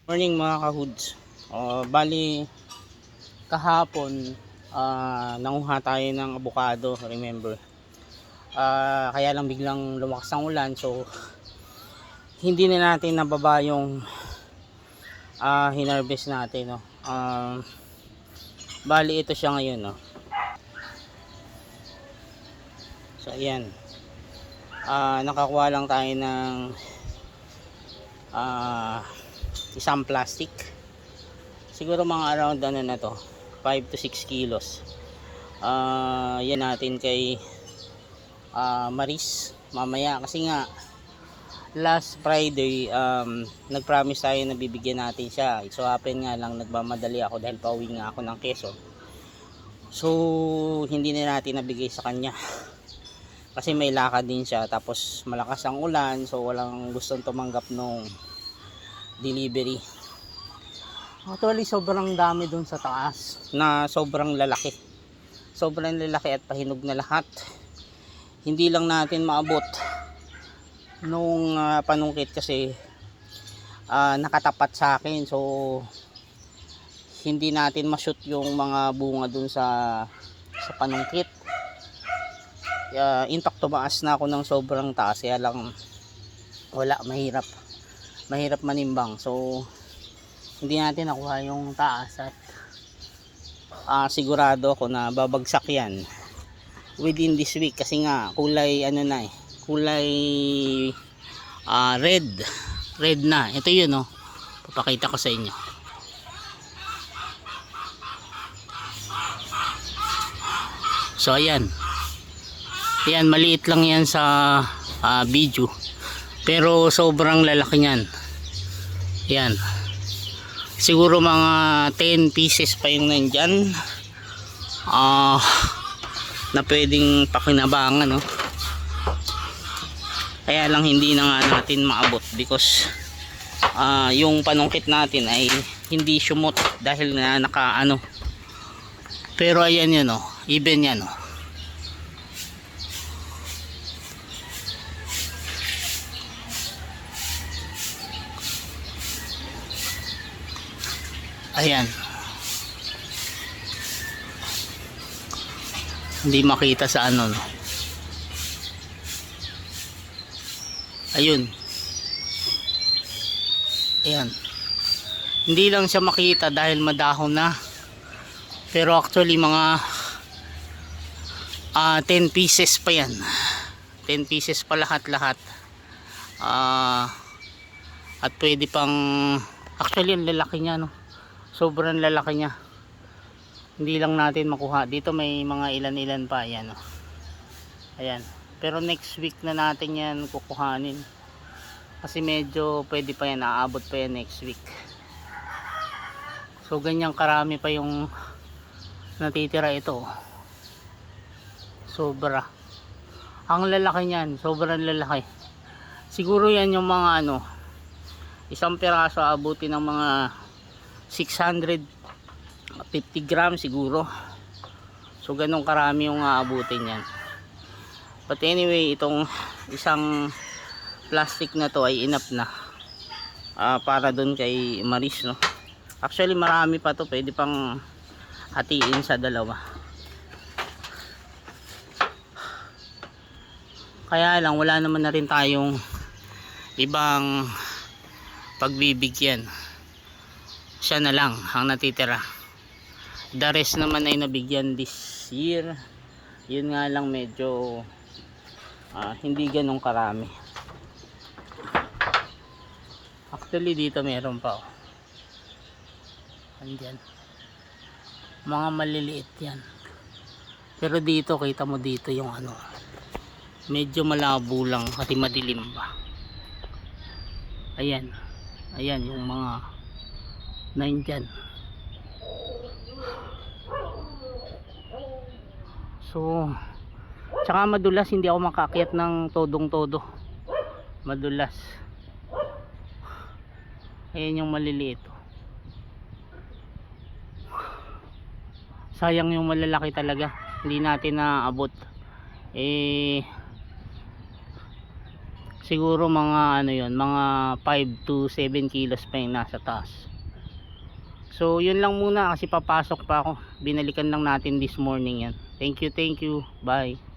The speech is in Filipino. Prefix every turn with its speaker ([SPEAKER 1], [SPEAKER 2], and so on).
[SPEAKER 1] Morning mga ka-hoods. Bali kahapon nanguha tayo ng avocado, remember. Kaya lang biglang lumakas ang ulan, so hindi na natin nababa yung hinarvest natin, no. Bali ito siya ngayon, no. So ayan. Nakakuha lang tayo ng isang plastic. Siguro mga around ano na to, 5 to 6 kilos. Yan natin kay Maris mamaya, kasi nga last Friday nag-promise tayo na bibigyan natin siya. So happen nga lang nagmamadali ako dahil pauwi nga ako ng Quezon. So hindi na natin nabigay sa kanya kasi may lakad din siya, tapos malakas ang ulan, so walang gustong tumanggap nung delivery. Actually sobrang dami dun sa taas na sobrang lalaki at pahinog na lahat. Hindi lang natin maabot nung panungkit kasi nakatapat sa akin, so hindi natin ma-shoot yung mga bunga dun sa panungkit. Intact tumaas na ako ng sobrang taas, kaya lang wala, mahirap manimbang, so hindi natin nakuha yung taas at sigurado ako na babagsak yan within this week, kasi nga kulay ano na kulay red na. Ito yun, oh, papakita ko sa inyo. So ayan, maliit lang yan sa video, pero sobrang lalaki niyan. Yan, siguro mga 10 pieces pa yung nandyan na pwedeng pakinabangan, no? Kaya lang hindi na nga natin maabot because yung panungkit natin ay hindi sumot dahil na naka pero ayan yun, no? Even yan, no? Ayan, hindi makita sa no? Ayun, ayan, hindi lang siya makita dahil madahon na, pero actually mga 10 pieces pa yan, 10 pieces pa lahat at pwede pang, actually ang lalaki niya, no? Sobrang lalaki niya, hindi lang natin makuha. Dito may mga ilan pa, ayan, oh. Ayan, pero next week na natin yan kukuhanin kasi medyo pwede pa yan, aabot pa yan next week. So ganyang karami pa yung natitira. Ito sobra, ang lalaki niyan, sobrang lalaki. Siguro yan yung mga isang piraso abutin ng mga 650 grams siguro. So ganun karami yung aabutin yan. But anyway, itong isang plastic na to ay enough na para dun kay Maris, no? Actually marami pa to, pwede pang hatiin sa dalawa. Kaya lang wala naman na rin tayong ibang pagbibigyan, siya na lang ang natitira. The rest naman ay nabigyan this year. Yun nga lang medyo hindi ganun karami. Actually dito meron pa, oh. Andyan, mga maliliit yan, pero dito kita mo dito yung medyo malabo lang kasi madilim pa. Ayan yung mga 9 dyan. So tsaka madulas, hindi ako makaakyat ng todong todo, madulas. Ayan yung maliliit, sayang yung malalaki talaga, hindi natin naabot. siguro mga ano yun, mga 5 to 7 kilos pa yung nasa taas. So yun lang muna kasi papasok pa ako, binalikan lang natin this morning yan. Thank you, bye.